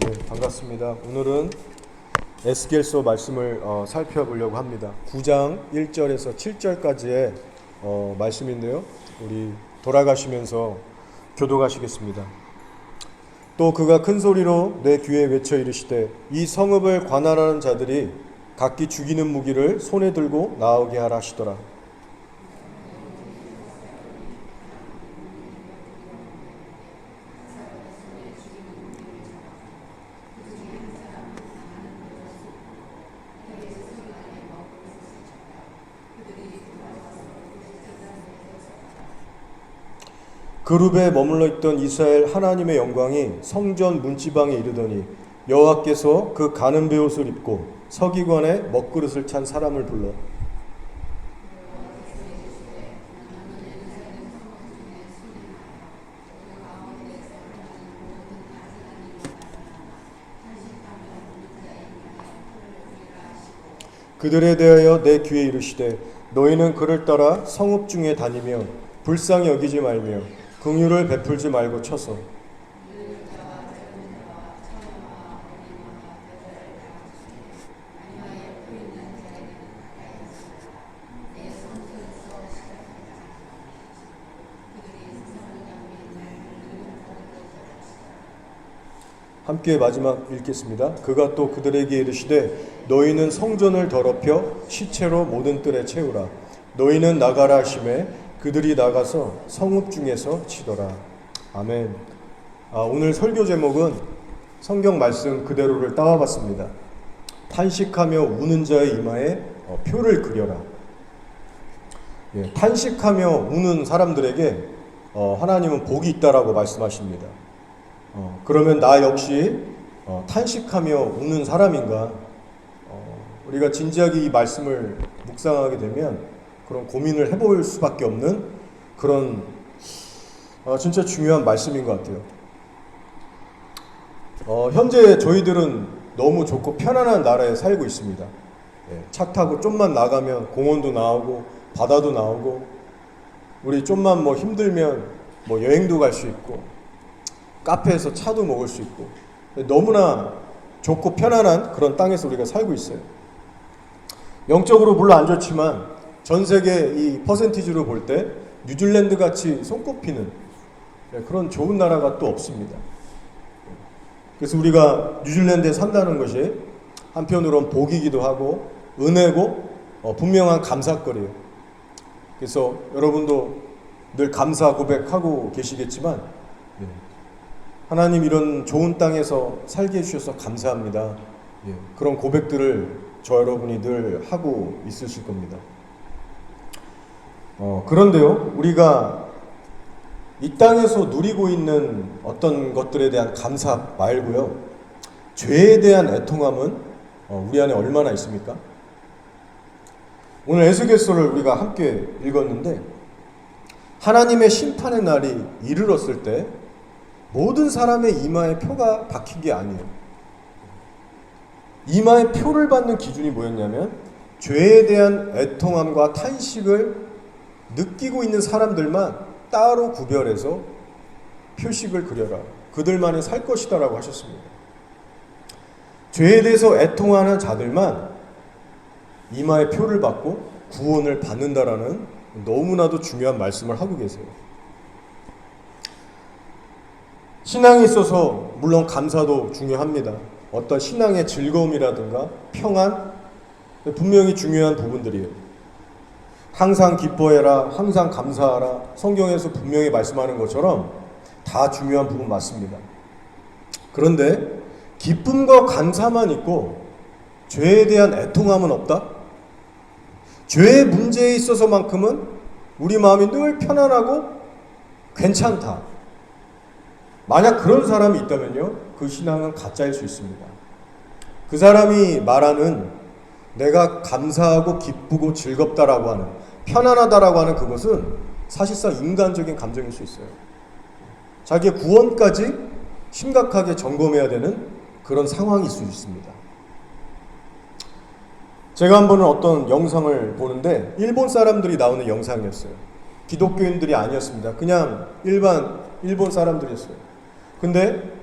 네, 반갑습니다. 오늘은 에스겔서 말씀을 살펴보려고 합니다. 9장 1절에서 7절까지의 말씀인데요. 우리 돌아가시면서 교독하시겠습니다. 또 그가 큰 소리로 내 귀에 외쳐 이르시되 이 성읍을 관할하는 자들이 각기 죽이는 무기를 손에 들고 나오게 하라 하시더라. 그룹에 머물러 있던 이스라엘 하나님의 영광이 성전 문지방에 이르더니 여호와께서 그 가는 베옷을 입고 서기관에 먹그릇을 찬 사람을 불러 그들에 대하여 내 귀에 이르시되 너희는 그를 따라 성읍 중에 다니며 불쌍히 여기지 말며 긍휼을 베풀지 말고 쳐서 함께 마지막 읽겠습니다. 그가 또 그들에게 이르시되 너희는 성전을 더럽혀 시체로 모든 뜰에 채우라. 너희는 나가라 하시매 그들이 나가서 성읍 중에서 치더라. 아멘. 오늘 설교 제목은 성경 말씀 그대로를 따와봤습니다. 탄식하며 우는 자의 이마에 표를 그려라. 탄식하며 우는 사람들에게 하나님은 복이 있다라고 말씀하십니다. 그러면 나 역시 탄식하며 우는 사람인가? 우리가 진지하게 이 말씀을 묵상하게 되면 그런 고민을 해볼 수밖에 없는 그런 진짜 중요한 말씀인 것 같아요. 현재 저희들은 너무 좋고 편안한 나라에 살고 있습니다. 차 타고 좀만 나가면 공원도 나오고 바다도 나오고 우리 좀만 힘들면 여행도 갈 수 있고 카페에서 차도 먹을 수 있고 너무나 좋고 편안한 그런 땅에서 우리가 살고 있어요. 영적으로 물론 안 좋지만 전 세계 이 퍼센티지로 볼 때 뉴질랜드 같이 손꼽히는 그런 좋은 나라가 또 없습니다. 그래서 우리가 뉴질랜드에 산다는 것이 한편으로는 복이기도 하고 은혜고 분명한 감사거리예요. 그래서 여러분도 늘 감사 고백하고 계시겠지만 하나님 이런 좋은 땅에서 살게 해주셔서 감사합니다. 그런 고백들을 저 여러분이 늘 하고 있으실 겁니다. 그런데요, 우리가 이 땅에서 누리고 있는 어떤 것들에 대한 감사 말고요, 죄에 대한 애통함은 우리 안에 얼마나 있습니까? 오늘 에스겔서를 우리가 함께 읽었는데 하나님의 심판의 날이 이르렀을 때 모든 사람의 이마에 표가 박힌 게 아니에요. 이마에 표를 받는 기준이 뭐였냐면 죄에 대한 애통함과 탄식을 느끼고 있는 사람들만 따로 구별해서 표식을 그려라. 그들만이 살 것이다 라고 하셨습니다. 죄에 대해서 애통하는 자들만 이마에 표를 받고 구원을 받는다라는 너무나도 중요한 말씀을 하고 계세요. 신앙에 있어서 물론 감사도 중요합니다. 어떤 신앙의 즐거움이라든가 평안 분명히 중요한 부분들이에요. 항상 기뻐해라, 항상 감사하라 성경에서 분명히 말씀하는 것처럼 다 중요한 부분 맞습니다. 그런데 기쁨과 감사만 있고 죄에 대한 애통함은 없다? 죄의 문제에 있어서만큼은 우리 마음이 늘 편안하고 괜찮다. 만약 그런 사람이 있다면요, 그 신앙은 가짜일 수 있습니다. 그 사람이 말하는 내가 감사하고 기쁘고 즐겁다라고 하는 편안하다라고 하는 그것은 사실상 인간적인 감정일 수 있어요. 자기의 구원까지 심각하게 점검해야 되는 그런 상황일 수 있습니다. 제가 한 번은 어떤 영상을 보는데 일본 사람들이 나오는 영상이었어요. 기독교인들이 아니었습니다. 그냥 일반 일본 사람들이었어요. 근데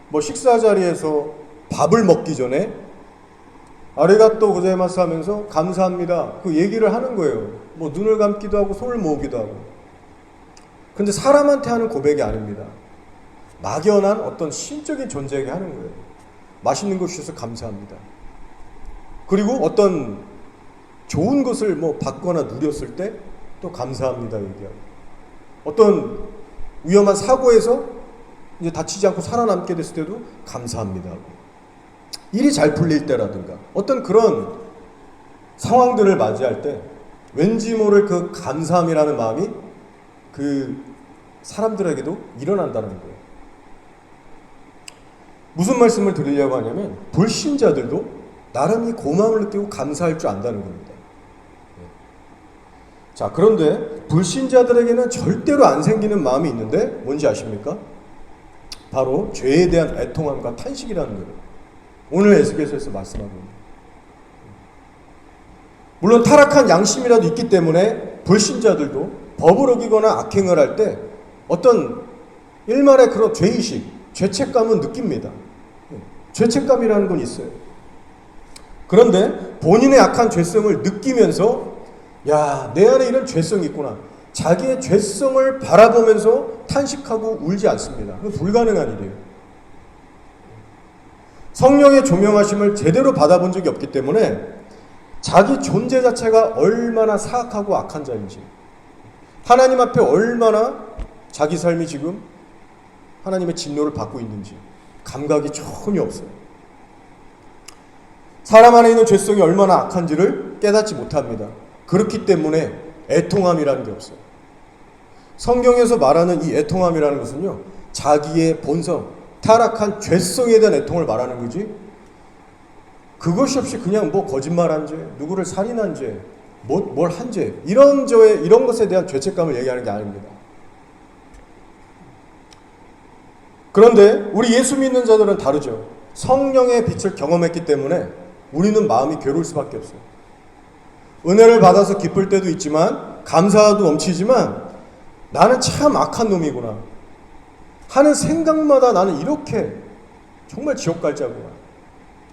뭐 식사 자리에서 밥을 먹기 전에 아리가또 고자이마스 하면서 감사합니다 그 얘기를 하는 거예요. 뭐 눈을 감기도 하고 손을 모으기도 하고. 근데 사람한테 하는 고백이 아닙니다. 막연한 어떤 신적인 존재에게 하는 거예요. 맛있는 거 주셔서 감사합니다. 그리고 어떤 좋은 것을 뭐 받거나 누렸을 때 또 감사합니다 얘기하고, 어떤 위험한 사고에서 이제 다치지 않고 살아남게 됐을 때도 감사합니다 하고, 일이 잘 풀릴 때라든가 어떤 그런 상황들을 맞이할 때 왠지 모를 그 감사함이라는 마음이 그 사람들에게도 일어난다는 거예요. 무슨 말씀을 드리려고 하냐면 불신자들도 나름의 고마움을 느끼고 감사할 줄 안다는 겁니다. 자, 그런데 불신자들에게는 절대로 안 생기는 마음이 있는데 뭔지 아십니까? 바로 죄에 대한 애통함과 탄식이라는 거예요. 오늘 에스겔서에서 말씀하고 있는. 물론 타락한 양심이라도 있기 때문에 불신자들도 법을 어기거나 악행을 할 때 어떤 일말의 그런 죄의식, 죄책감은 느낍니다. 죄책감이라는 건 있어요. 그런데 본인의 악한 죄성을 느끼면서 야, 내 안에 이런 죄성이 있구나, 자기의 죄성을 바라보면서 탄식하고 울지 않습니다. 그건 불가능한 일이에요. 성령의 조명하심을 제대로 받아본 적이 없기 때문에 자기 존재 자체가 얼마나 사악하고 악한 자인지, 하나님 앞에 얼마나 자기 삶이 지금 하나님의 진노를 받고 있는지 감각이 전혀 없어요. 사람 안에 있는 죄성이 얼마나 악한지를 깨닫지 못합니다. 그렇기 때문에 애통함이라는 게 없어요. 성경에서 말하는 이 애통함이라는 것은요, 자기의 본성, 타락한 죄성에 대한 애통을 말하는 거지, 그것이 없이 그냥 뭐 거짓말한 죄, 누구를 살인한 죄, 뭘 한 죄, 이런 것에 대한 죄책감을 얘기하는 게 아닙니다. 그런데 우리 예수 믿는 자들은 다르죠. 성령의 빛을 경험했기 때문에 우리는 마음이 괴로울 수밖에 없어요. 은혜를 받아서 기쁠 때도 있지만 감사도 넘치지만 나는 참 악한 놈이구나 하는 생각마다 나는 이렇게 정말 지옥 갈 자구나,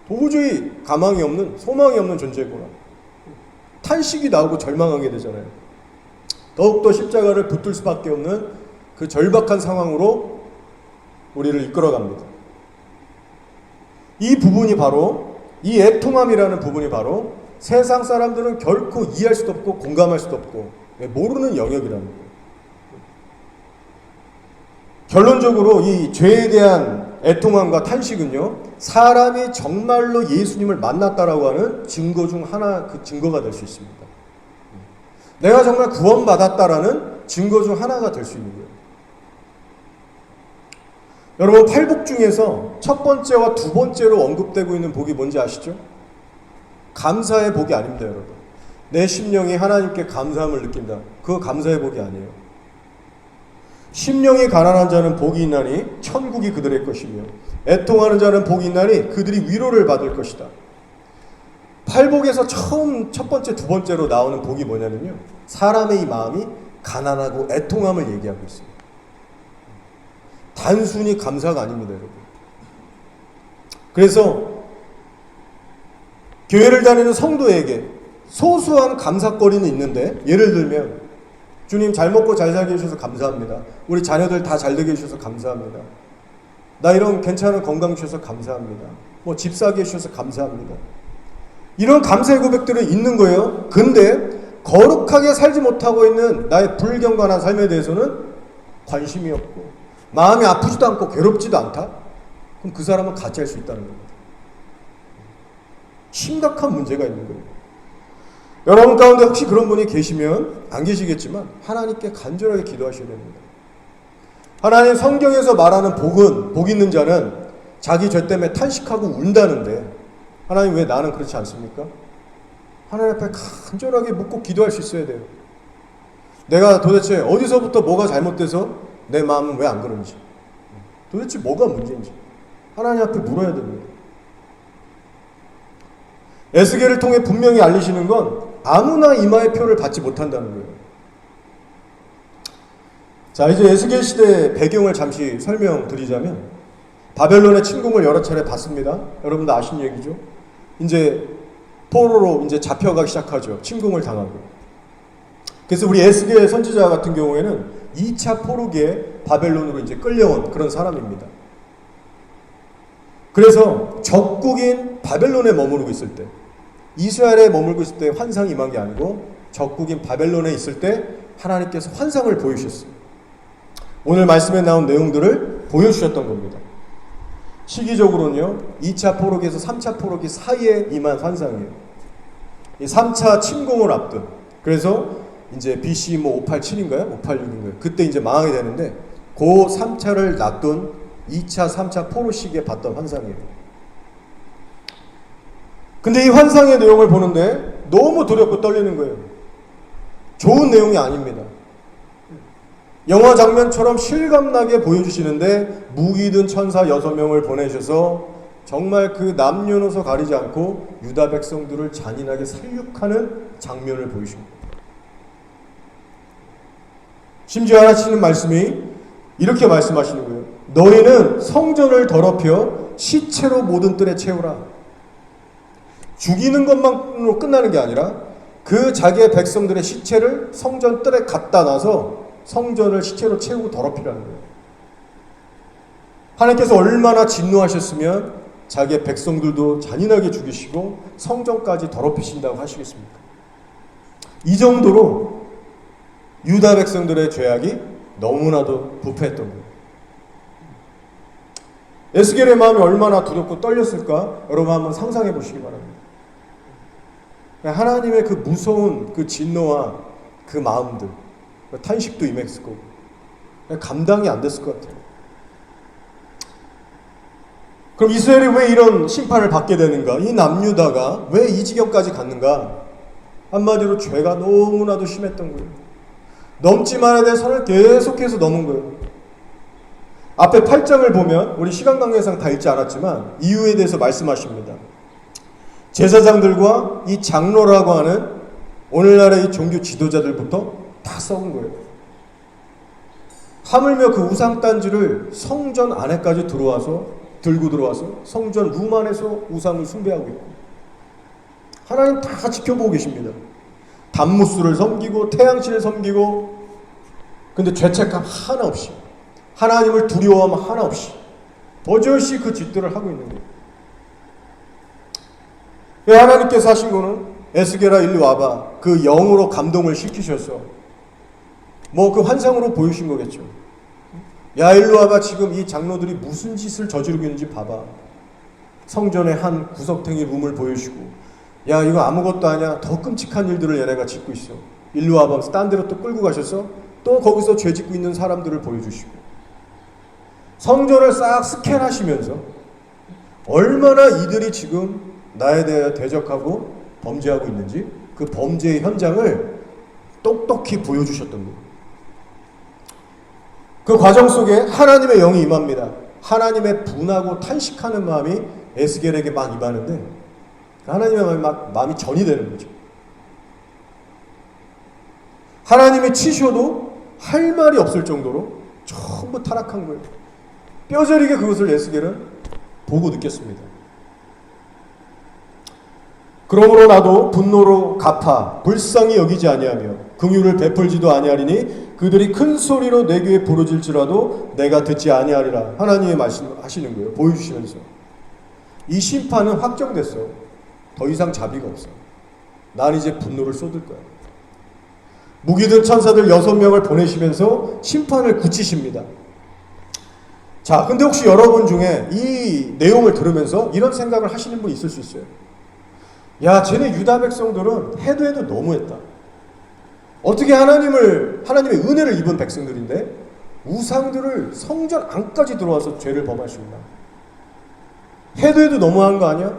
도저히 가망이 없는, 소망이 없는 존재구나, 탄식이 나오고 절망하게 되잖아요. 더욱더 십자가를 붙들 수밖에 없는 그 절박한 상황으로 우리를 이끌어갑니다. 이 부분이 바로, 이 애통함이라는 부분이 바로 세상 사람들은 결코 이해할 수도 없고 공감할 수도 없고 모르는 영역이라는 거예요. 결론적으로 이 죄에 대한 애통함과 탄식은요, 사람이 정말로 예수님을 만났다라고 하는 증거 중 하나, 그 증거가 될 수 있습니다. 내가 정말 구원받았다라는 증거 중 하나가 될 수 있는 거예요. 여러분, 팔복 중에서 첫 번째와 두 번째로 언급되고 있는 복이 뭔지 아시죠? 감사의 복이 아닙니다, 여러분. 내 심령이 하나님께 감사함을 느낀다. 그거 감사의 복이 아니에요. 심령이 가난한 자는 복이 있나니 천국이 그들의 것이며 애통하는 자는 복이 있나니 그들이 위로를 받을 것이다. 팔복에서 첫 번째, 두 번째로 나오는 복이 뭐냐면요, 사람의 이 마음이 가난하고 애통함을 얘기하고 있어요. 단순히 감사가 아닙니다, 여러분. 그래서 교회를 다니는 성도에게 소소한 감사거리는 있는데, 예를 들면 주님 잘 먹고 잘 살게 해주셔서 감사합니다. 우리 자녀들 다 잘 되게 해주셔서 감사합니다. 나 이런 괜찮은 건강 주셔서 감사합니다. 뭐 집 사게 해주셔서 감사합니다. 이런 감사의 고백들은 있는 거예요. 근데 거룩하게 살지 못하고 있는 나의 불경건한 삶에 대해서는 관심이 없고 마음이 아프지도 않고 괴롭지도 않다? 그럼 그 사람은 가짜일 수 있다는 겁니다. 심각한 문제가 있는 거예요. 여러분 가운데 혹시 그런 분이 계시면, 안 계시겠지만 하나님께 간절하게 기도하셔야 됩니다. 하나님, 성경에서 말하는 복은, 복 있는 자는 자기 죄 때문에 탄식하고 운다는데 하나님, 왜 나는 그렇지 않습니까? 하나님 앞에 간절하게 묻고 기도할 수 있어야 돼요. 내가 도대체 어디서부터 뭐가 잘못돼서 내 마음은 왜 안 그런지, 도대체 뭐가 문제인지 하나님 앞에 물어야 됩니다. 에스겔을 통해 분명히 알리시는 건 아무나 이마의 표를 받지 못한다는 거예요. 자, 이제 에스겔 시대의 배경을 잠시 설명드리자면, 바벨론의 침공을 여러 차례 받습니다. 여러분도 아시는 얘기죠. 이제 포로로 이제 잡혀가기 시작하죠. 침공을 당하고. 그래서 우리 에스겔 선지자 같은 경우에는 2차 포로기에 바벨론으로 이제 끌려온 그런 사람입니다. 그래서 적국인 바벨론에 머무르고 있을 때, 이스라엘에 머물고 있을 때 환상이 임한 게 아니고 적국인 바벨론에 있을 때 하나님께서 환상을 보여주셨어요. 오늘 말씀에 나온 내용들을 보여주셨던 겁니다. 시기적으로는요, 2차 포로기에서 3차 포로기 사이에 임한 환상이에요. 이 3차 침공을 앞둔. 그래서 이제 BC 587인가요? 586인가요? 그때 이제 망하게 되는데, 그 3차를 놔둔 2차, 3차 포로 시기에 봤던 환상이에요. 근데 이 환상의 내용을 보는데 너무 두렵고 떨리는 거예요. 좋은 내용이 아닙니다. 영화 장면처럼 실감나게 보여주시는데 무기 든 천사 6명을 보내셔서 정말 그 남녀노소 가리지 않고 유다 백성들을 잔인하게 살육하는 장면을 보여줍니다. 심지어 하시는 말씀이 이렇게 말씀하시는 거예요. 너희는 성전을 더럽혀 시체로 모든 뜰에 채우라. 죽이는 것만으로 끝나는 게 아니라 그 자기의 백성들의 시체를 성전 뜰에 갖다 놔서 성전을 시체로 채우고 더럽히라는 거예요. 하나님께서 얼마나 진노하셨으면 자기의 백성들도 잔인하게 죽이시고 성전까지 더럽히신다고 하시겠습니까? 이 정도로 유다 백성들의 죄악이 너무나도 부패했던 거예요. 에스겔의 마음이 얼마나 두렵고 떨렸을까? 여러분 한번 상상해 보시기 바랍니다. 하나님의 그 무서운 그 진노와 그 마음들, 탄식도 임했을 거고 감당이 안 됐을 것 같아요. 그럼 이스라엘이 왜 이런 심판을 받게 되는가? 이 남유다가 왜 이 지경까지 갔는가? 한마디로 죄가 너무나도 심했던 거예요. 넘지 말아야 될 선을 계속해서 넘은 거예요. 앞에 8장을 보면 우리 시간 관계상 다 읽지 않았지만 이유에 대해서 말씀하십니다. 제사장들과 이 장로라고 하는 오늘날의 이 종교 지도자들부터 다 썩은 거예요. 하물며 그 우상단지를 성전 안에까지 들고 들어와서 성전 룸 안에서 우상을 숭배하고 있고, 하나님 다 지켜보고 계십니다. 단무스를 섬기고 태양신을 섬기고, 근데 죄책감 하나 없이, 하나님을 두려워함 하나 없이 버젓이 그 짓들을 하고 있는 거예요. 하나님께서 하신 거는 에스겔아 일리 와봐, 그 영으로 감동을 시키셔서 그 환상으로 보여주신 거겠죠. 야 일로 와봐, 지금 이 장로들이 무슨 짓을 저지르고 있는지 봐봐. 성전의 한 구석탱이 룸을 보여주고, 야 이거 아무것도 아니야, 더 끔찍한 일들을 얘네가 짓고 있어, 일로 와봐 하면서 딴 데로 또 끌고 가셔서 또 거기서 죄 짓고 있는 사람들을 보여주시고, 성전을 싹 스캔하시면서 얼마나 이들이 지금 나에 대해 대적하고 범죄하고 있는지 그 범죄의 현장을 똑똑히 보여주셨던 거예요. 그 과정 속에 하나님의 영이 임합니다. 하나님의 분하고 탄식하는 마음이 에스겔에게 막 임하는데 하나님의 마음이 전이 되는 거죠. 하나님이 치셔도 할 말이 없을 정도로 전부 타락한 거예요. 뼈저리게 그것을 에스겔은 보고 느꼈습니다. 그러므로 나도 분노로 갚아 불쌍히 여기지 아니하며 긍휼을 베풀지도 아니하리니 그들이 큰 소리로 내 귀에 부르짖을지라도 내가 듣지 아니하리라. 하나님의 말씀하시는 거예요. 보여주시면서 이 심판은 확정됐어. 더 이상 자비가 없어. 난 이제 분노를 쏟을 거야. 무기든 천사들 6명을 보내시면서 심판을 굳히십니다. 자, 근데 혹시 여러분 중에 이 내용을 들으면서 이런 생각을 하시는 분이 있을 수 있어요. 야, 쟤네 유다 백성들은 해도 너무했다. 어떻게 하나님의 은혜를 입은 백성들인데 우상들을 성전 안까지 들어와서 죄를 범할 수 있나? 해도 너무한 거 아니야?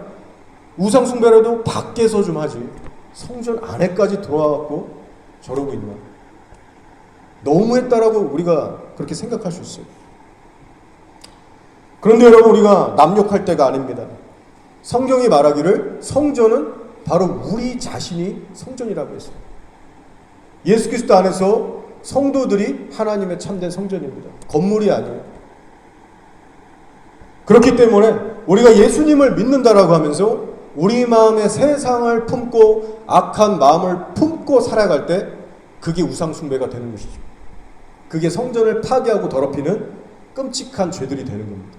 우상 숭배라도 밖에서 좀 하지, 성전 안에까지 들어와갖고 저러고 있나? 너무했다라고 우리가 그렇게 생각할 수 있어요. 그런데 여러분, 우리가 남욕할 때가 아닙니다. 성경이 말하기를 성전은 바로 우리 자신이 성전이라고 했어요. 예수 그리스도 안에서 성도들이 하나님의 참된 성전입니다. 건물이 아니에요. 그렇기 때문에 우리가 예수님을 믿는다라고 하면서 우리 마음에 세상을 품고 악한 마음을 품고 살아갈 때 그게 우상숭배가 되는 것이죠. 그게 성전을 파괴하고 더럽히는 끔찍한 죄들이 되는 겁니다.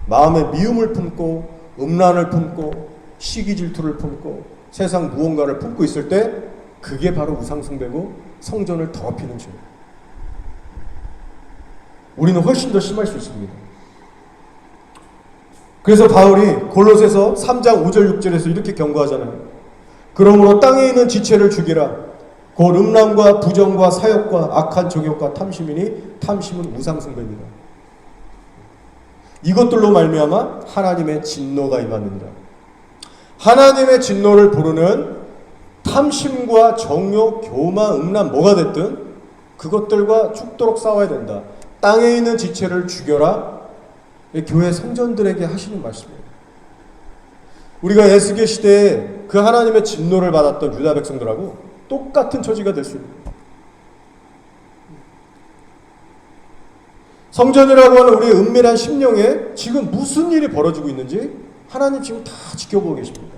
마음에 미움을 품고 음란을 품고 시기 질투를 품고 세상 무언가를 품고 있을 때 그게 바로 우상숭배고 성전을 더럽히는 죄. 우리는 훨씬 더 심할 수 있습니다. 그래서 바울이 골로새서 3장 5절 6절에서 이렇게 경고하잖아요. 그러므로 땅에 있는 지체를 죽이라. 곧 음란과 부정과 사욕과 악한 정욕과 탐심이니 탐심은 우상숭배입니다. 이것들로 말미암아 하나님의 진노가 임하느니라. 하나님의 진노를 부르는 탐심과 정욕, 교만, 음란 뭐가 됐든 그것들과 죽도록 싸워야 된다. 땅에 있는 지체를 죽여라. 교회 성전들에게 하시는 말씀이에요. 우리가 에스겔 시대에 그 하나님의 진노를 받았던 유다 백성들하고 똑같은 처지가 될 수 있습니다. 성전이라고 하는 우리의 은밀한 심령에 지금 무슨 일이 벌어지고 있는지 하나님 지금 다 지켜보고 계십니다.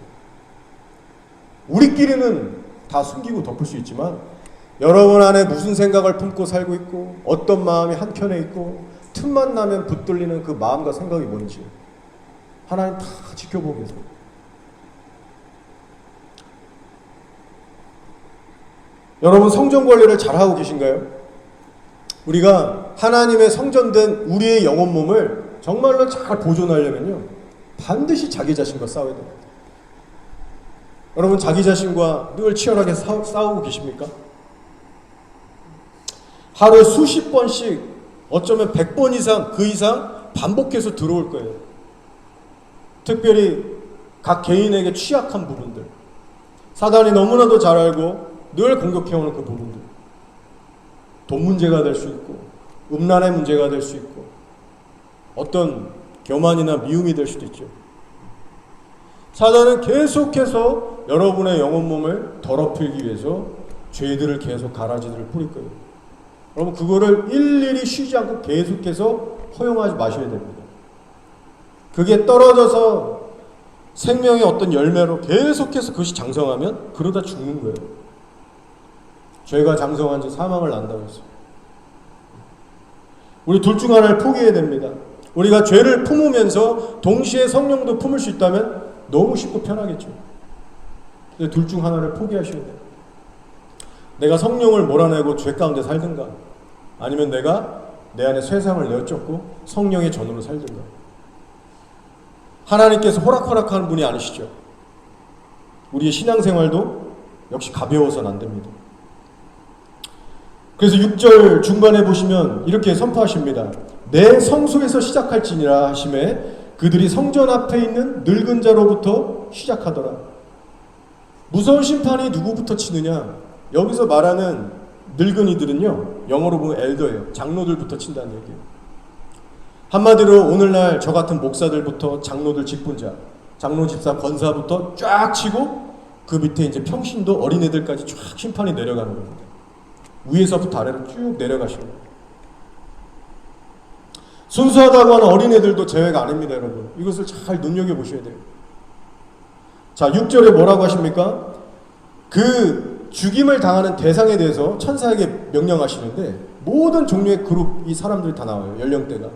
우리끼리는 다 숨기고 덮을 수 있지만 여러분 안에 무슨 생각을 품고 살고 있고 어떤 마음이 한켠에 있고 틈만 나면 붙들리는 그 마음과 생각이 뭔지 하나님 다 지켜보고 계세요. 여러분 성전 관리를 잘하고 계신가요? 우리가 하나님의 성전된 우리의 영혼 몸을 정말로 잘 보존하려면요 반드시 자기 자신과 싸워야 됩니다. 여러분 자기 자신과 늘 치열하게 싸우고 계십니까? 하루에 수십 번씩 어쩌면 100번 이상 그 이상 반복해서 들어올 거예요. 특별히 각 개인에게 취약한 부분들 사단이 너무나도 잘 알고 늘 공격해오는 그 부분들 돈 문제가 될 수 있고 음란의 문제가 될 수 있고 어떤 교만이나 미움이 될 수도 있죠. 사단은 계속해서 여러분의 영혼 몸을 더럽히기 위해서 죄들을 계속 가라지들을 뿌릴 거예요. 여러분 그거를 일일이 쉬지 않고 계속해서 허용하지 마셔야 됩니다. 그게 떨어져서 생명의 어떤 열매로 계속해서 그것이 장성하면 그러다 죽는 거예요. 죄가 장성한 지 사망을 난다고 했어요. 우리 둘 중 하나를 포기해야 됩니다. 우리가 죄를 품으면서 동시에 성령도 품을 수 있다면 너무 쉽고 편하겠죠. 근데 둘 중 하나를 포기하셔야 돼요. 내가 성령을 몰아내고 죄 가운데 살든가 아니면 내가 내 안에 쇠상을 내어쫓고 성령의 전으로 살든가. 하나님께서 호락호락하는 분이 아니시죠. 우리의 신앙생활도 역시 가벼워서는 안 됩니다. 그래서 6절 중반에 보시면 이렇게 선포하십니다. 내 성소에서 시작할지니라 하심에 그들이 성전 앞에 있는 늙은 자로부터 시작하더라. 무서운 심판이 누구부터 치느냐? 여기서 말하는 늙은이들은요 영어로 보면 엘더예요. 장로들부터 친다는 얘기예요. 한마디로 오늘날 저 같은 목사들부터 장로들 직분자, 장로 집사 권사부터 쫙 치고 그 밑에 이제 평신도 어린애들까지 쫙 심판이 내려가는 겁니다. 위에서부터 아래로 쭉 내려가시는 거예요. 순수하다고 하는 어린애들도 제외가 아닙니다, 여러분. 이것을 잘 눈여겨보셔야 돼요. 자, 6절에 뭐라고 하십니까? 그 죽임을 당하는 대상에 대해서 천사에게 명령하시는데 모든 종류의 그룹, 이 사람들이 다 나와요. 연령대가.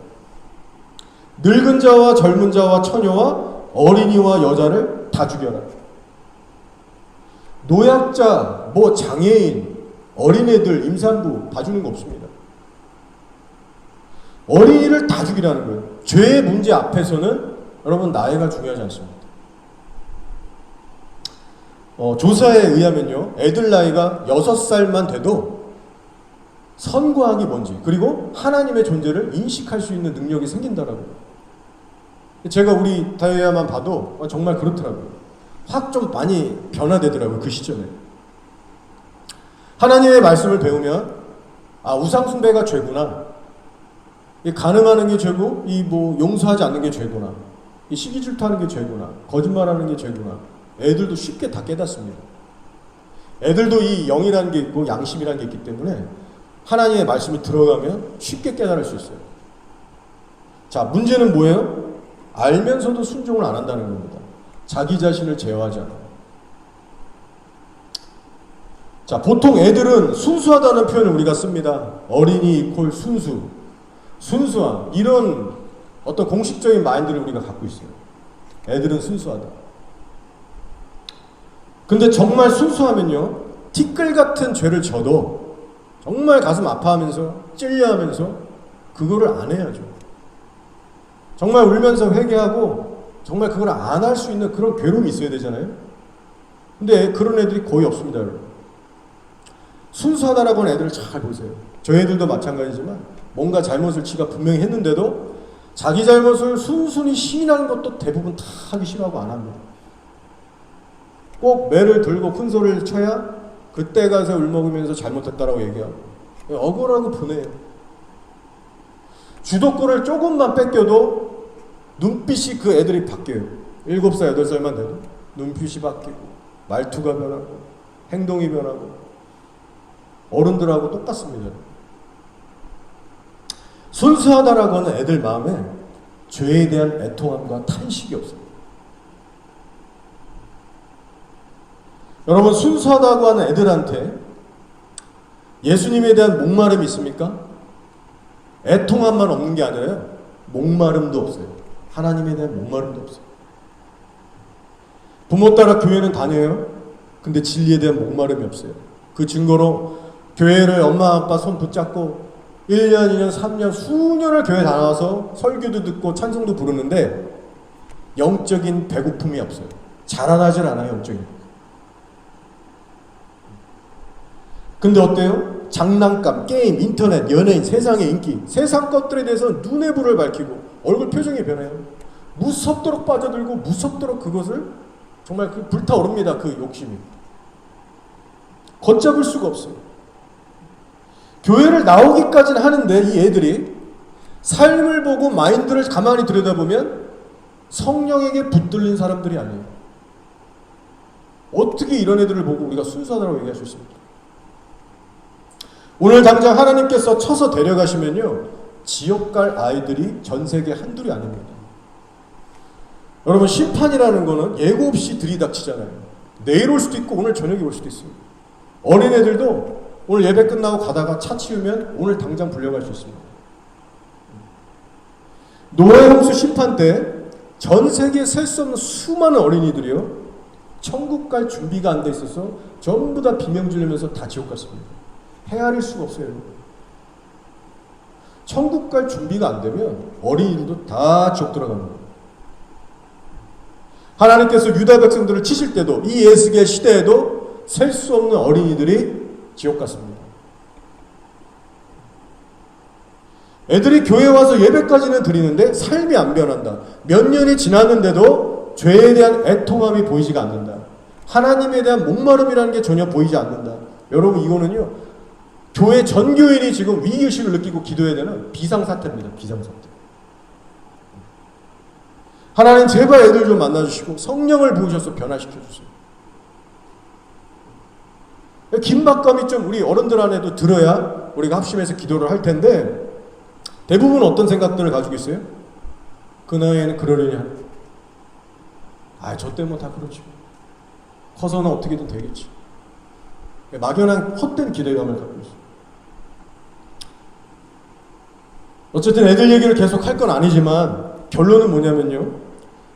늙은 자와 젊은 자와 처녀와 어린이와 여자를 다 죽여라. 노약자, 뭐 장애인, 어린애들, 임산부 다 주는 거 없습니다. 어린이를 다 죽이라는 거예요. 죄의 문제 앞에서는 여러분 나이가 중요하지 않습니다. 조사에 의하면요 애들 나이가 6살만 돼도 선과악이 뭔지 그리고 하나님의 존재를 인식할 수 있는 능력이 생긴다라고요. 제가 우리 다이아만 봐도 정말 그렇더라고요. 확 좀 많이 변화되더라고요. 그 시점에 하나님의 말씀을 배우면 우상숭배가 죄구나, 간음하는 게 죄고 이 뭐 용서하지 않는 게 죄구나, 이 시기질투하는 게 죄구나, 거짓말하는 게 죄구나. 애들도 쉽게 다 깨닫습니다. 애들도 이 영이라는 게 있고 양심이라는 게 있기 때문에 하나님의 말씀이 들어가면 쉽게 깨달을 수 있어요. 자, 문제는 뭐예요? 알면서도 순종을 안 한다는 겁니다. 자기 자신을 제어하지 않아요. 자, 보통 애들은 순수하다는 표현을 우리가 씁니다. 어린이 이퀄 순수, 순수함, 이런 어떤 공식적인 마인드를 우리가 갖고 있어요. 애들은 순수하다. 근데 정말 순수하면요, 티끌 같은 죄를 져도 정말 가슴 아파하면서 찔려하면서 그거를 안 해야죠. 정말 울면서 회개하고 정말 그걸 안 할 수 있는 그런 괴로움이 있어야 되잖아요. 근데 그런 애들이 거의 없습니다, 여러분. 순수하다라고 하는 애들을 잘 보세요. 저희 애들도 마찬가지지만 뭔가 잘못을 지가 분명히 했는데도 자기 잘못을 순순히 시인하는 것도 대부분 다 하기 싫어하고 안 합니다. 꼭 매를 들고 큰 소리를 쳐야 그때 가서 울먹으면서 잘못했다라고 얘기하고 억울하고 분해요. 주도권을 조금만 뺏겨도 눈빛이 그 애들이 바뀌어요. 7살, 8살만 돼도 눈빛이 바뀌고 말투가 변하고 행동이 변하고 어른들하고 똑같습니다. 순수하다라고 하는 애들 마음에 죄에 대한 애통함과 탄식이 없습니다. 여러분, 순수하다고 하는 애들한테 예수님에 대한 목마름이 있습니까? 애통함만 없는 게 아니라 목마름도 없어요. 하나님에 대한 목마름도 없어요. 부모 따라 교회는 다녀요. 근데 진리에 대한 목마름이 없어요. 그 증거로 교회를 엄마 아빠 손 붙잡고 1년, 2년, 3년, 수년을 교회 다녀와서 설교도 듣고 찬송도 부르는데 영적인 배고픔이 없어요. 자라나질 않아요, 영적인. 근데 어때요? 장난감, 게임, 인터넷, 연예인, 세상의 인기, 세상 것들에 대해서 눈의 불을 밝히고 얼굴 표정이 변해요. 무섭도록 빠져들고 무섭도록 그것을 정말 불타오릅니다. 그 욕심이. 걷잡을 수가 없어요. 교회를 나오기까지는 하는데 이 애들이 삶을 보고 마인드를 가만히 들여다보면 성령에게 붙들린 사람들이 아니에요. 어떻게 이런 애들을 보고 우리가 순수하다고 얘기할 수 있습니까? 오늘 당장 하나님께서 쳐서 데려가시면요, 지옥 갈 아이들이 전 세계 한둘이 아닙니다. 여러분, 심판이라는 거는 예고 없이 들이닥치잖아요. 내일 올 수도 있고 오늘 저녁에 올 수도 있어요. 어린애들도 오늘 예배 끝나고 가다가 차 치우면 오늘 당장 불려갈 수 있습니다. 노아의 홍수 심판 때 전 세계에 셀 수 없는 수많은 어린이들이요, 천국 갈 준비가 안 돼 있어서 전부 다 비명 지르면서 다 지옥 갔습니다. 헤아릴 수가 없어요. 천국 갈 준비가 안 되면 어린이들도 다 지옥 들어갑니다. 하나님께서 유다 백성들을 치실 때도 이 예수의 시대에도 셀 수 없는 어린이들이 지옥 갔습니다. 애들이 교회 와서 예배까지는 드리는데 삶이 안 변한다. 몇 년이 지났는데도 죄에 대한 애통함이 보이지가 않는다. 하나님에 대한 목마름이라는 게 전혀 보이지 않는다. 여러분, 이거는요, 교회 전 교인이 지금 위기의식을 느끼고 기도해야 되는 비상사태입니다. 비상사태. 하나님 제발 애들 좀 만나주시고 성령을 부으셔서 변화시켜주세요. 긴박감이 좀 우리 어른들 안에도 들어야 우리가 합심해서 기도를 할 텐데, 대부분 어떤 생각들을 가지고 있어요? 그 나이에는 그러려니 저 때문에 다 그렇지. 커서는 어떻게든 되겠지. 막연한 헛된 기대감을 갖고 있어요. 어쨌든 애들 얘기를 계속 할 건 아니지만 결론은 뭐냐면요,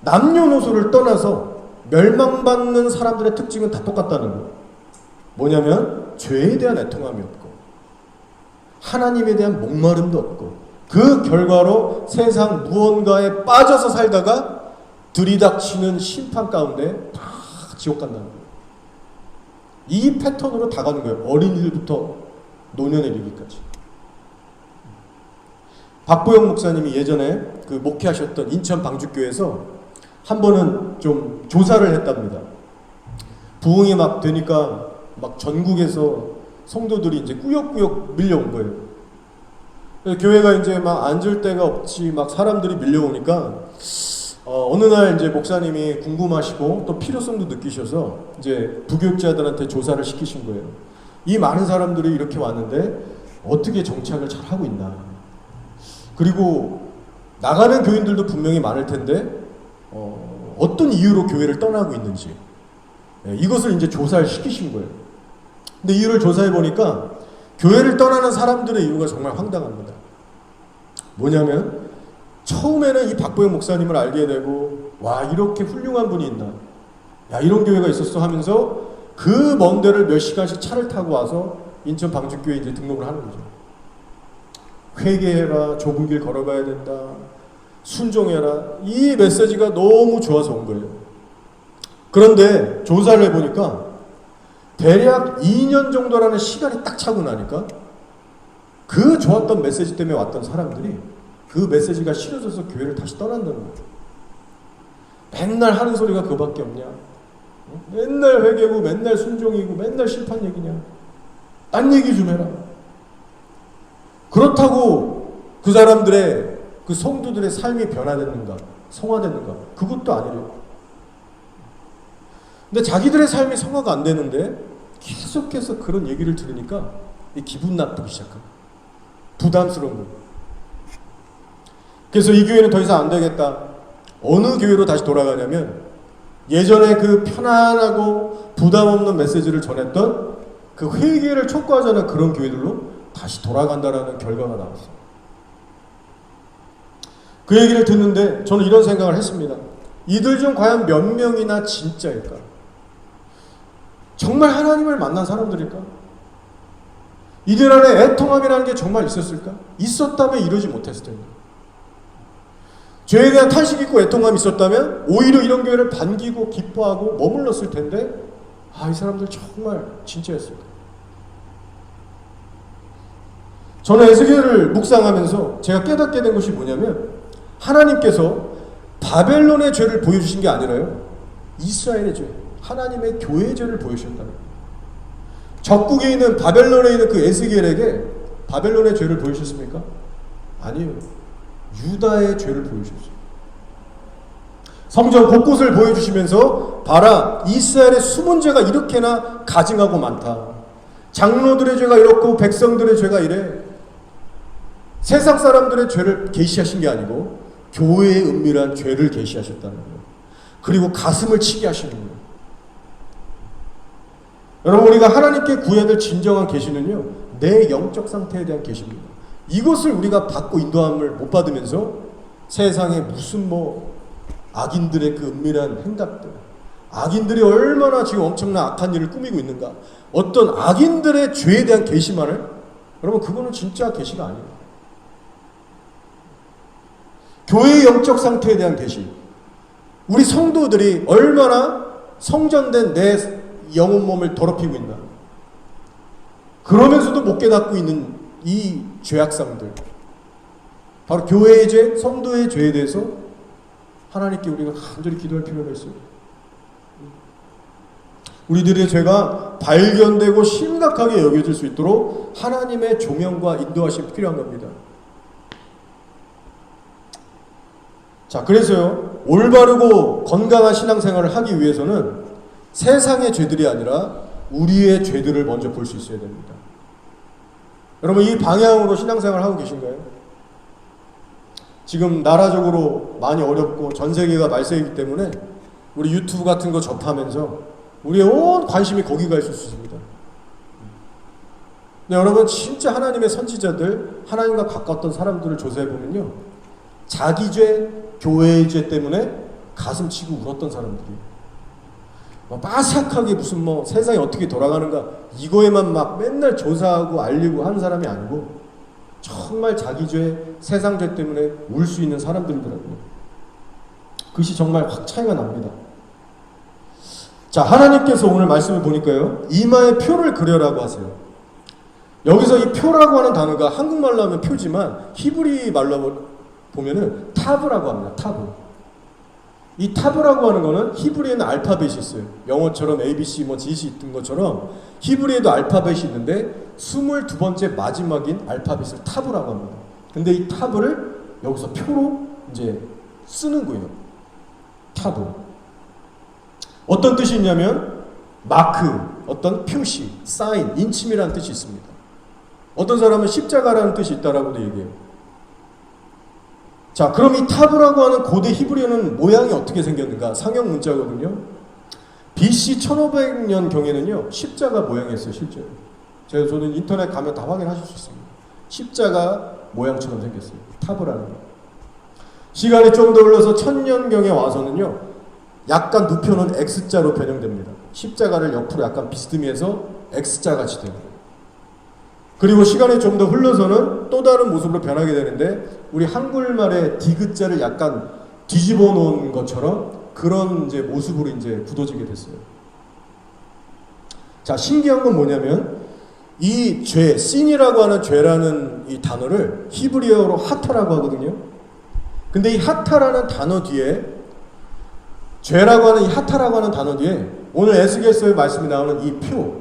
남녀노소를 떠나서 멸망받는 사람들의 특징은 다 똑같다는 거예요. 뭐냐면 죄에 대한 애통함이 없고 하나님에 대한 목마름도 없고, 그 결과로 세상 무언가에 빠져서 살다가 들이닥치는 심판 가운데 다 지옥 간다는 거예요. 이 패턴으로 다 가는 거예요. 어린이들부터 노년에 이르기까지. 박보영 목사님이 예전에 그 목회하셨던 인천 방주교에서 한 번은 좀 조사를 했답니다. 부흥이 막 되니까 막 전국에서 성도들이 이제 꾸역꾸역 밀려온 거예요. 교회가 이제 막 앉을 데가 없지, 막 사람들이 밀려오니까 어느 날 이제 목사님이 궁금하시고 또 필요성도 느끼셔서 이제 부교육자들한테 조사를 시키신 거예요. 이 많은 사람들이 이렇게 왔는데 어떻게 정착을 잘 하고 있나. 그리고 나가는 교인들도 분명히 많을 텐데 어떤 이유로 교회를 떠나고 있는지 이것을 이제 조사를 시키신 거예요. 근데 이유를 조사해 보니까 교회를 떠나는 사람들의 이유가 정말 황당합니다. 뭐냐면 처음에는 이 박보영 목사님을 알게 되고 와 이렇게 훌륭한 분이 있나, 야 이런 교회가 있었어 하면서 그 먼 데를 몇 시간씩 차를 타고 와서 인천 방주교회 이제 등록을 하는 거죠. 회개해라, 좁은 길 걸어가야 된다, 순종해라, 이 메시지가 너무 좋아서 온 거예요. 그런데 조사를 해보니까 대략 2년 정도라는 시간이 딱 차고 나니까 그 좋았던 메시지 때문에 왔던 사람들이 그 메시지가 싫어져서 교회를 다시 떠난다는 거죠. 맨날 하는 소리가 그거밖에 없냐, 맨날 회개고 맨날 순종이고 맨날 심판 얘기냐, 딴 얘기 좀 해라. 그렇다고 그 사람들의 그 성도들의 삶이 변화됐는가, 성화됐는가? 그것도 아니래요. 근데 자기들의 삶이 성화가 안 되는데 계속해서 그런 얘기를 들으니까 기분 나쁘기 시작합니다. 부담스러운 거예요. 그래서 이 교회는 더 이상 안 되겠다. 어느 교회로 다시 돌아가냐면 예전에 그 편안하고 부담 없는 메시지를 전했던 그 회개를 촉구하자는 그런 교회들로 다시 돌아간다라는 결과가 나왔어요. 그 얘기를 듣는데 저는 이런 생각을 했습니다. 이들 중 과연 몇 명이나 진짜일까? 정말 하나님을 만난 사람들일까? 이들 안에 애통함이라는 게 정말 있었을까? 있었다면 이러지 못했을 텐데. 죄에 대한 탄식이 있고 애통함이 있었다면 오히려 이런 교회를 반기고 기뻐하고 머물렀을 텐데 이 사람들 정말 진짜였을까? 저는 에스겔을 묵상하면서 제가 깨닫게 된 것이 뭐냐면 하나님께서 바벨론의 죄를 보여주신 게 아니라요, 이스라엘의 죄, 하나님의 교회의 죄를 보여주셨다는 거예요. 적국에 있는 바벨론에 있는 그 에스겔에게 바벨론의 죄를 보여주셨습니까? 아니에요. 유다의 죄를 보여주셨어요. 성전 곳곳을 보여주시면서 봐라, 이스라엘의 숨은 죄가 이렇게나 가증하고 많다. 장로들의 죄가 이렇고 백성들의 죄가 이래. 세상 사람들의 죄를 계시하신 게 아니고 교회의 은밀한 죄를 계시하셨다는 거예요. 그리고 가슴을 치게 하시는 거예요. 여러분, 우리가 하나님께 구해야 될 진정한 계시는요, 내 영적 상태에 대한 계시입니다. 이것을 우리가 받고 인도함을 못 받으면서 세상에 무슨 악인들의 그 은밀한 행각들, 악인들이 얼마나 지금 엄청난 악한 일을 꾸미고 있는가, 어떤 악인들의 죄에 대한 계시만을, 여러분 그거는 진짜 계시가 아니에요. 교회의 영적 상태에 대한 계시, 우리 성도들이 얼마나 성전된 내 영혼 몸을 더럽히고 있나, 그러면서도 못 깨닫고 있는 이 죄악상들, 바로 교회의 죄, 성도의 죄에 대해서 하나님께 우리가 간절히 기도할 필요가 있어요. 우리들의 죄가 발견되고 심각하게 여겨질 수 있도록 하나님의 조명과 인도하심이 필요한 겁니다. 자, 그래서요, 올바르고 건강한 신앙생활을 하기 위해서는 세상의 죄들이 아니라 우리의 죄들을 먼저 볼 수 있어야 됩니다. 여러분, 이 방향으로 신앙생활을 하고 계신가요? 지금 나라적으로 많이 어렵고 전 세계가 말세이기 때문에 우리 유튜브 같은 거 접하면서 우리의 온 관심이 거기 가 있을 수 있습니다. 근데 여러분, 진짜 하나님의 선지자들, 하나님과 가까웠던 사람들을 조사해보면요, 자기 죄, 교회의 죄 때문에 가슴 치고 울었던 사람들이 빠삭하게 무슨 세상이 어떻게 돌아가는가 이거에만 막 맨날 조사하고 알리고 하는 사람이 아니고 정말 자기 죄, 세상 죄 때문에 울 수 있는 사람들이더라고요. 그것이 정말 확 차이가 납니다. 자, 하나님께서 오늘 말씀을 보니까요, 이마에 표를 그려라고 하세요. 여기서 이 표라고 하는 단어가 한국말로 하면 표지만 히브리 말로 보면은 타브라고 합니다. 타브. 이 타브라고 하는 거는 히브리에는 알파벳이 있어요. 영어처럼 ABC, GC 있던 것처럼 히브리에도 알파벳이 있는데 22번째 마지막인 알파벳을 타브라고 합니다. 근데 이 타브를 여기서 표로 이제 쓰는 거예요. 타브. 어떤 뜻이 있냐면 마크, 어떤 표시, 사인, 인침이라는 뜻이 있습니다. 어떤 사람은 십자가라는 뜻이 있다라고도 얘기해요. 자, 그럼 이 타브라고 하는 고대 히브리어는 모양이 어떻게 생겼는가? 상형 문자거든요. BC 1500년 경에는요, 십자가 모양이었어요, 실제로. 저는 인터넷 가면 다 확인하실 수 있습니다. 십자가 모양처럼 생겼어요. 타브라는 거. 시간이 좀 더 흘러서 1000년경에 와서는요, 약간 눕혀놓은 X자로 변형됩니다. 십자가를 옆으로 약간 비스듬히해서 X자 같이 돼요. 그리고 시간이 좀 더 흘러서는 또 다른 모습으로 변하게 되는데, 우리 한글말의 디귿자를 약간 뒤집어 놓은 것처럼 그런 이제 모습으로 이제 굳어지게 됐어요. 자, 신기한 건 뭐냐면, 이 죄, 신이라고 하는 죄라는 이 단어를 히브리어로 하타라고 하거든요. 근데 이 하타라는 단어 뒤에, 죄라고 하는 이 하타라고 하는 단어 뒤에 오늘 에스겔서의 말씀이 나오는 이 표,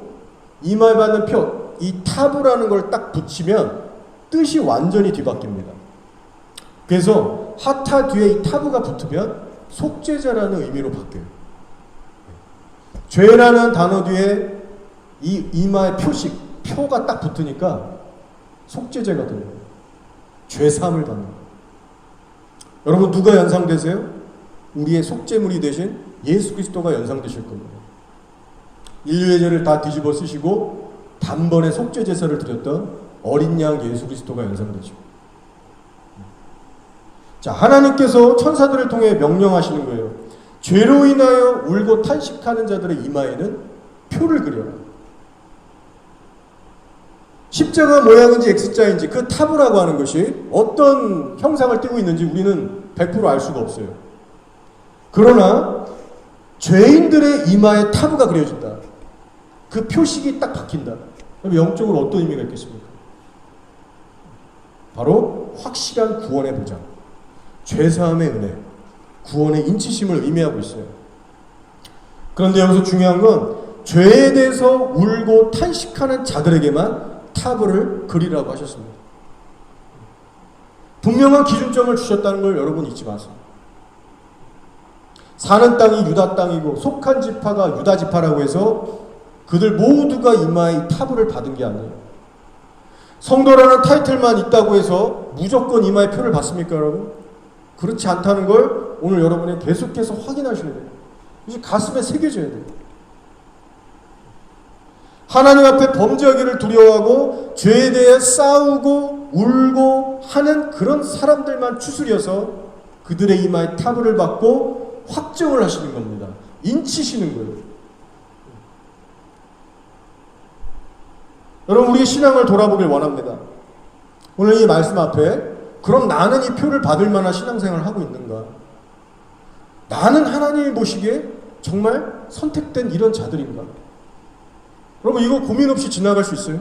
이마에 받는 표, 이 타브라는 걸 딱 붙이면 뜻이 완전히 뒤바뀝니다. 그래서 하타 뒤에 이 타브가 붙으면 속죄자라는 의미로 바뀌어요. 죄라는 단어 뒤에 이 이마의 표식, 표가 딱 붙으니까 속죄제가 되는 거예요. 죄사함을 받는 거예요. 여러분, 누가 연상되세요? 우리의 속죄물이 되신 예수 그리스도가 연상되실 겁니다. 인류의 죄를 다 뒤집어 쓰시고 단번에 속죄 제사를 드렸던 어린 양 예수 그리스도가 연상되죠. 자, 하나님께서 천사들을 통해 명령하시는 거예요. 죄로 인하여 울고 탄식하는 자들의 이마에는 표를 그려라. 십자가 모양인지 X자인지 그 타브라고 하는 것이 어떤 형상을 띠고 있는지 우리는 100% 알 수가 없어요. 그러나 죄인들의 이마에 타브가 그려진다. 그 표식이 딱 박힌다. 그럼 영적으로 어떤 의미가 있겠습니까? 바로 확실한 구원의 보장, 죄사함의 은혜, 구원의 인치심을 의미하고 있어요. 그런데 여기서 중요한 건 죄에 대해서 울고 탄식하는 자들에게만 타브를 그리라고 하셨습니다. 분명한 기준점을 주셨다는 걸 여러분 잊지 마세요. 사는 땅이 유다 땅이고 속한 지파가 유다 지파라고 해서 그들 모두가 이마에 타브를 받은 게 아니에요. 성도라는 타이틀만 있다고 해서 무조건 이마에 표를 받습니까, 여러분? 그렇지 않다는 걸 오늘 여러분이 계속해서 확인하셔야 돼요. 이제 가슴에 새겨져야 돼요. 하나님 앞에 범죄하기를 두려워하고 죄에 대해 싸우고 울고 하는 그런 사람들만 추스려서 그들의 이마에 타브를 받고 확정을 하시는 겁니다. 인치시는 거예요. 여러분, 우리의 신앙을 돌아보길 원합니다. 오늘 이 말씀 앞에 그럼 나는 이 표를 받을 만한 신앙생활을 하고 있는가? 나는 하나님이 보시기에 정말 선택된 이런 자들인가? 여러분, 이거 고민 없이 지나갈 수 있어요?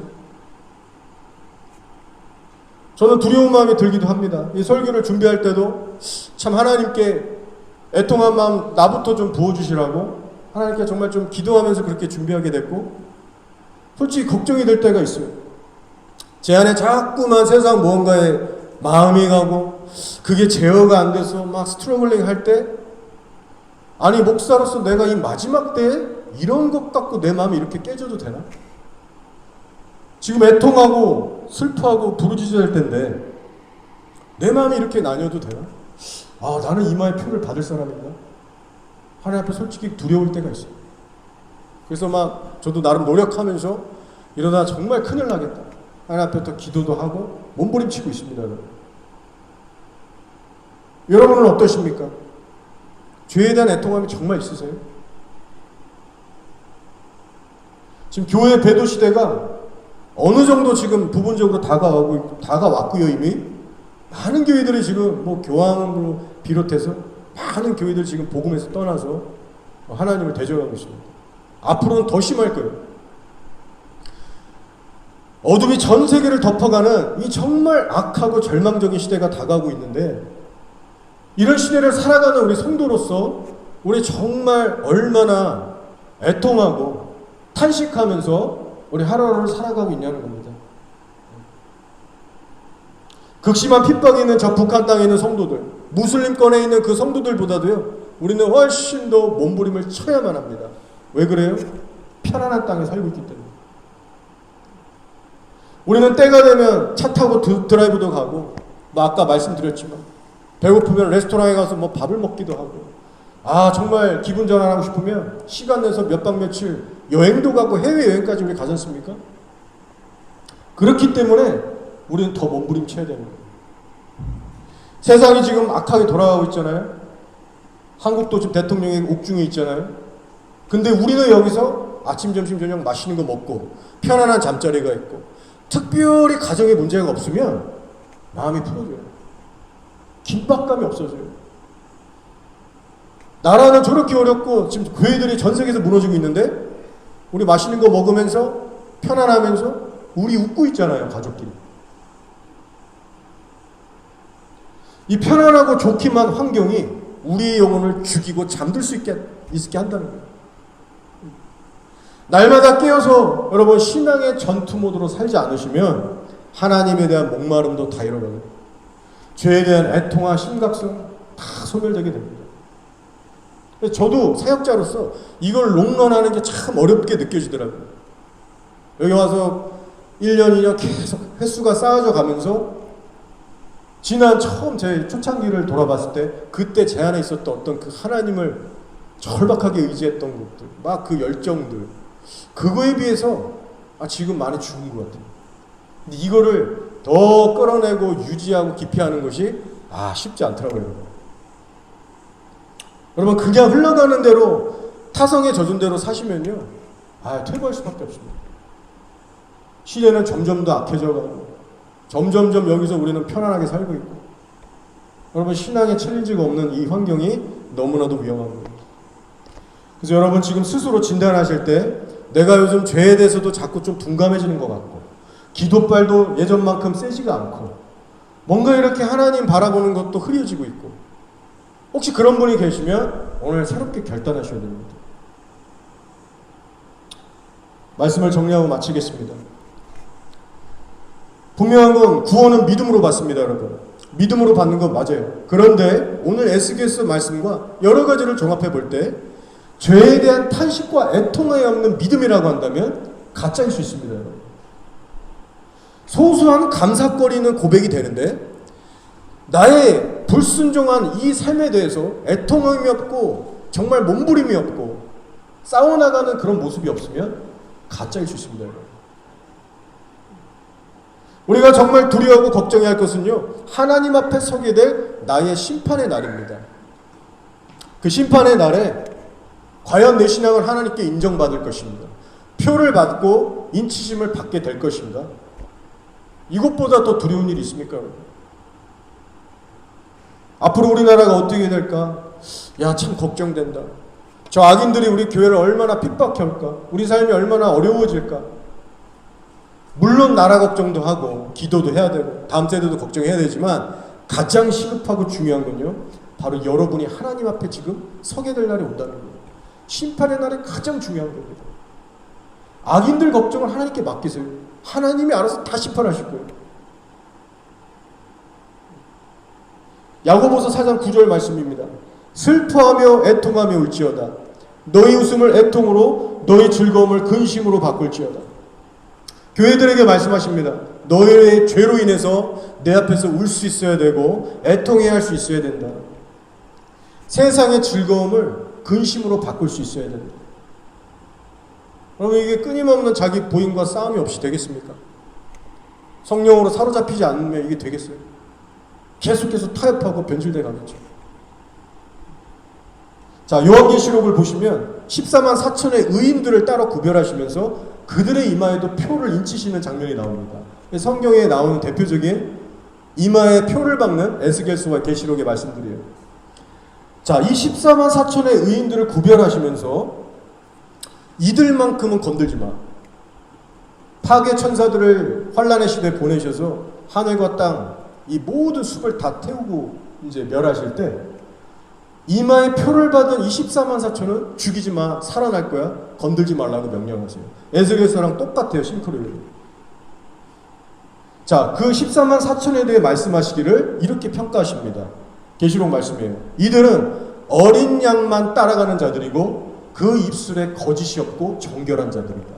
저는 두려운 마음이 들기도 합니다. 이 설교를 준비할 때도 참 하나님께 애통한 마음 나부터 좀 부어주시라고 하나님께 정말 좀 기도하면서 그렇게 준비하게 됐고, 솔직히 걱정이 될 때가 있어요. 제 안에 자꾸만 세상 무언가에 마음이 가고 그게 제어가 안 돼서 막 스트러글링 할 때, 아니 목사로서 내가 이 마지막 때에 이런 것 갖고 내 마음이 이렇게 깨져도 되나? 지금 애통하고 슬퍼하고 부르짖어야 할 텐데 내 마음이 이렇게 나뉘어도 되나? 아, 나는 이마에 표를 받을 사람인가? 하나님 앞에 솔직히 두려울 때가 있어요. 그래서 막 저도 나름 노력하면서 이러다 정말 큰일 나겠다, 하나님 앞에 더 기도도 하고 몸부림치고 있습니다. 여러분은 어떠십니까? 죄에 대한 애통함이 정말 있으세요? 지금 교회 배도 시대가 어느 정도 지금 부분적으로 다가왔고요. 이미 많은 교회들이 지금 뭐 교황으로 비롯해서 많은 교회들이 지금 복음에서 떠나서 하나님을 대적하고 있습니다. 앞으로는 더 심할 거예요. 어둠이 전 세계를 덮어가는 이 정말 악하고 절망적인 시대가 다가오고 있는데, 이런 시대를 살아가는 우리 성도로서 우리 정말 얼마나 애통하고 탄식하면서 우리 하루하루를 살아가고 있냐는 겁니다. 극심한 핍박이 있는 저 북한 땅에 있는 성도들, 무슬림권에 있는 그 성도들보다도요, 우리는 훨씬 더 몸부림을 쳐야만 합니다. 왜 그래요? 편안한 땅에 살고 있기 때문에. 우리는 때가 되면 차 타고 드라이브도 가고, 뭐 아까 말씀드렸지만 배고프면 레스토랑에 가서 뭐 밥을 먹기도 하고, 정말 기분 전환하고 싶으면 시간 내서 몇 박 며칠 여행도 가고 해외여행까지 우리 가지 않습니까? 그렇기 때문에 우리는 더 몸부림쳐야 되는 거예요. 세상이 지금 악하게 돌아가고 있잖아요. 한국도 지금 대통령이 옥중에 있잖아요. 근데 우리는 여기서 아침, 점심, 저녁 맛있는 거 먹고 편안한 잠자리가 있고 특별히 가정에 문제가 없으면 마음이 풀어져요. 긴박감이 없어져요. 나라는 저렇게 어렵고 지금 교회들이 전 세계에서 무너지고 있는데 우리 맛있는 거 먹으면서 편안하면서 우리 웃고 있잖아요. 가족끼리. 이 편안하고 좋기만 환경이 우리의 영혼을 죽이고 잠들 수 있게 한다는 거예요. 날마다 깨어서 여러분 신앙의 전투 모드로 살지 않으시면 하나님에 대한 목마름도 다 잃어버려요. 죄에 대한 애통과 심각성 다 소멸되게 됩니다. 저도 사역자로서 이걸 롱런하는 게 참 어렵게 느껴지더라고요. 여기 와서 1년, 2년 계속 횟수가 쌓아져 가면서 지난 처음 제 초창기를 돌아봤을 때 그때 제 안에 있었던 어떤 그 하나님을 절박하게 의지했던 것들, 막 그 열정들, 그거에 비해서 지금 많이 죽은 것 같아요. 근데 이거를 더 끌어내고 유지하고 깊이 하는 것이 쉽지 않더라고요. 여러분 그냥 흘러가는 대로 타성에 젖은 대로 사시면요 퇴보할 수밖에 없습니다. 시대는 점점 더 악해져가고 점점점 여기서 우리는 편안하게 살고 있고 여러분 신앙에 챌린지가 없는 이 환경이 너무나도 위험한 거예요. 그래서 여러분 지금 스스로 진단하실 때 내가 요즘 죄에 대해서도 자꾸 좀 둔감해지는 것 같고 기도빨도 예전만큼 세지가 않고 뭔가 이렇게 하나님 바라보는 것도 흐려지고 있고 혹시 그런 분이 계시면 오늘 새롭게 결단하셔야 됩니다. 말씀을 정리하고 마치겠습니다. 분명한 건 구원은 믿음으로 받습니다, 여러분. 믿음으로 받는 건 맞아요. 그런데 오늘 에스겔서 말씀과 여러 가지를 종합해 볼 때 죄에 대한 탄식과 애통함이 없는 믿음이라고 한다면 가짜일 수 있습니다, 여러분. 소소한 감삭거리는 고백이 되는데 나의 불순종한 이 삶에 대해서 애통함이 없고 정말 몸부림이 없고 싸워나가는 그런 모습이 없으면 가짜일 수 있습니다, 여러분. 우리가 정말 두려워하고 걱정해야 할 것은요 하나님 앞에 서게 될 나의 심판의 날입니다. 그 심판의 날에 과연 내 신앙을 하나님께 인정받을 것인가, 표를 받고 인치심을 받게 될 것인가, 이것보다 더 두려운 일이 있습니까? 앞으로 우리나라가 어떻게 될까? 참 걱정된다. 저 악인들이 우리 교회를 얼마나 핍박할까? 우리 삶이 얼마나 어려워질까? 물론 나라 걱정도 하고 기도도 해야 되고 다음 세대도 걱정해야 되지만 가장 시급하고 중요한 건요 바로 여러분이 하나님 앞에 지금 서게 될 날이 온다는 거예요. 심판의 날이 가장 중요한 겁니다. 악인들 걱정을 하나님께 맡기세요. 하나님이 알아서 다 심판하실 거예요. 야고보서 4장 9절 말씀입니다. 슬퍼하며 애통하며 울지어다. 너희 웃음을 애통으로 너희 즐거움을 근심으로 바꿀지어다. 교회들에게 말씀하십니다. 너희의 죄로 인해서 내 앞에서 울 수 있어야 되고 애통해야 할 수 있어야 된다. 세상의 즐거움을 근심으로 바꿀 수 있어야 된다. 그러면 이게 끊임없는 자기 부인과 싸움이 없이 되겠습니까? 성령으로 사로잡히지 않으면 이게 되겠어요? 계속해서 타협하고 변질돼 가겠죠. 자, 요한계시록을 보시면 14만 4천의 의인들을 따로 구별하시면서 그들의 이마에도 표를 인치시는 장면이 나옵니다. 성경에 나오는 대표적인 이마에 표를 박는 에스겔서와 계시록의 말씀들이에요. 자, 이 14만 4천의 의인들을 구별하시면서 이들만큼은 건들지 마. 파괴 천사들을 환란의 시대에 보내셔서 하늘과 땅, 이 모든 숲을 다 태우고 이제 멸하실 때 이마에 표를 받은 24만 4천은 죽이지 마, 살아날 거야, 건들지 말라고 명령하세요. 에스겔서랑 똑같아요, 싱크로율이. 자, 그 14만 4천에 대해 말씀하시기를 이렇게 평가하십니다. 계시록 말씀이에요. 이들은 어린 양만 따라가는 자들이고 그 입술에 거짓이 없고 정결한 자들이다.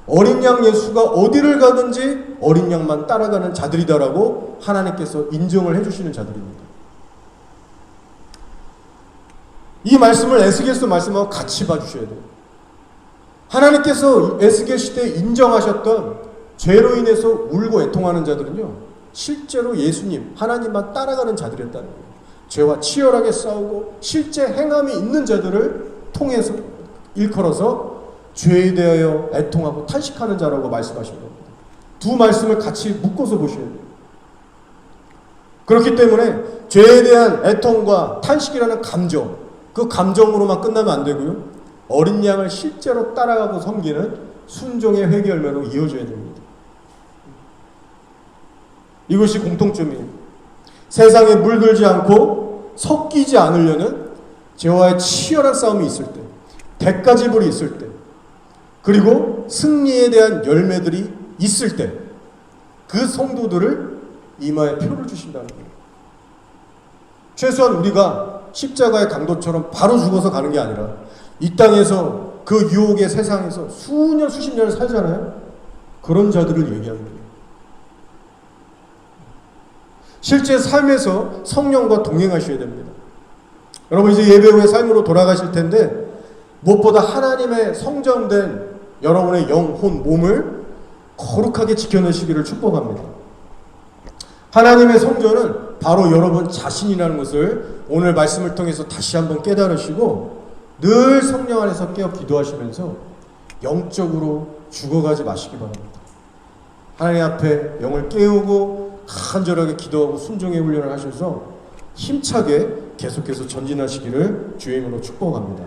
어린 양 예수가 어디를 가든지 어린 양만 따라가는 자들이다라고 하나님께서 인정을 해주시는 자들입니다. 이 말씀을 에스겔서 말씀하고 같이 봐주셔야 돼요. 하나님께서 에스겔 시대에 인정하셨던 죄로 인해서 울고 애통하는 자들은요, 실제로 예수님, 하나님만 따라가는 자들이었다는 거예요. 죄와 치열하게 싸우고 실제 행함이 있는 자들을 통해서 일컬어서 죄에 대하여 애통하고 탄식하는 자라고 말씀하신 겁니다. 두 말씀을 같이 묶어서 보셔야 돼요. 그렇기 때문에 죄에 대한 애통과 탄식이라는 감정, 그 감정으로만 끝나면 안 되고요, 어린 양을 실제로 따라가고 섬기는 순종의 회개 열매로 이어져야 됩니다. 이것이 공통점이에요. 세상에 물들지 않고 섞이지 않으려는 죄와의 치열한 싸움이 있을 때, 대가지불이 있을 때, 그리고 승리에 대한 열매들이 있을 때, 그 성도들을 이마에 표를 주신다는 거예요. 최소한 우리가 십자가의 강도처럼 바로 죽어서 가는 게 아니라 이 땅에서 그 유혹의 세상에서 수년 수십 년을 살잖아요. 그런 자들을 얘기하는 거예요. 실제 삶에서 성령과 동행하셔야 됩니다. 여러분 이제 예배 후에 삶으로 돌아가실 텐데 무엇보다 하나님의 성정된 여러분의 영혼, 몸을 거룩하게 지켜내시기를 축복합니다. 하나님의 성전은 바로 여러분 자신이라는 것을 오늘 말씀을 통해서 다시 한번 깨달으시고 늘 성령 안에서 깨어 기도하시면서 영적으로 죽어가지 마시기 바랍니다. 하나님 앞에 영을 깨우고 간절하게 기도하고 순종의 훈련을 하셔서 힘차게 계속해서 전진하시기를 주의 이름으로 축복합니다.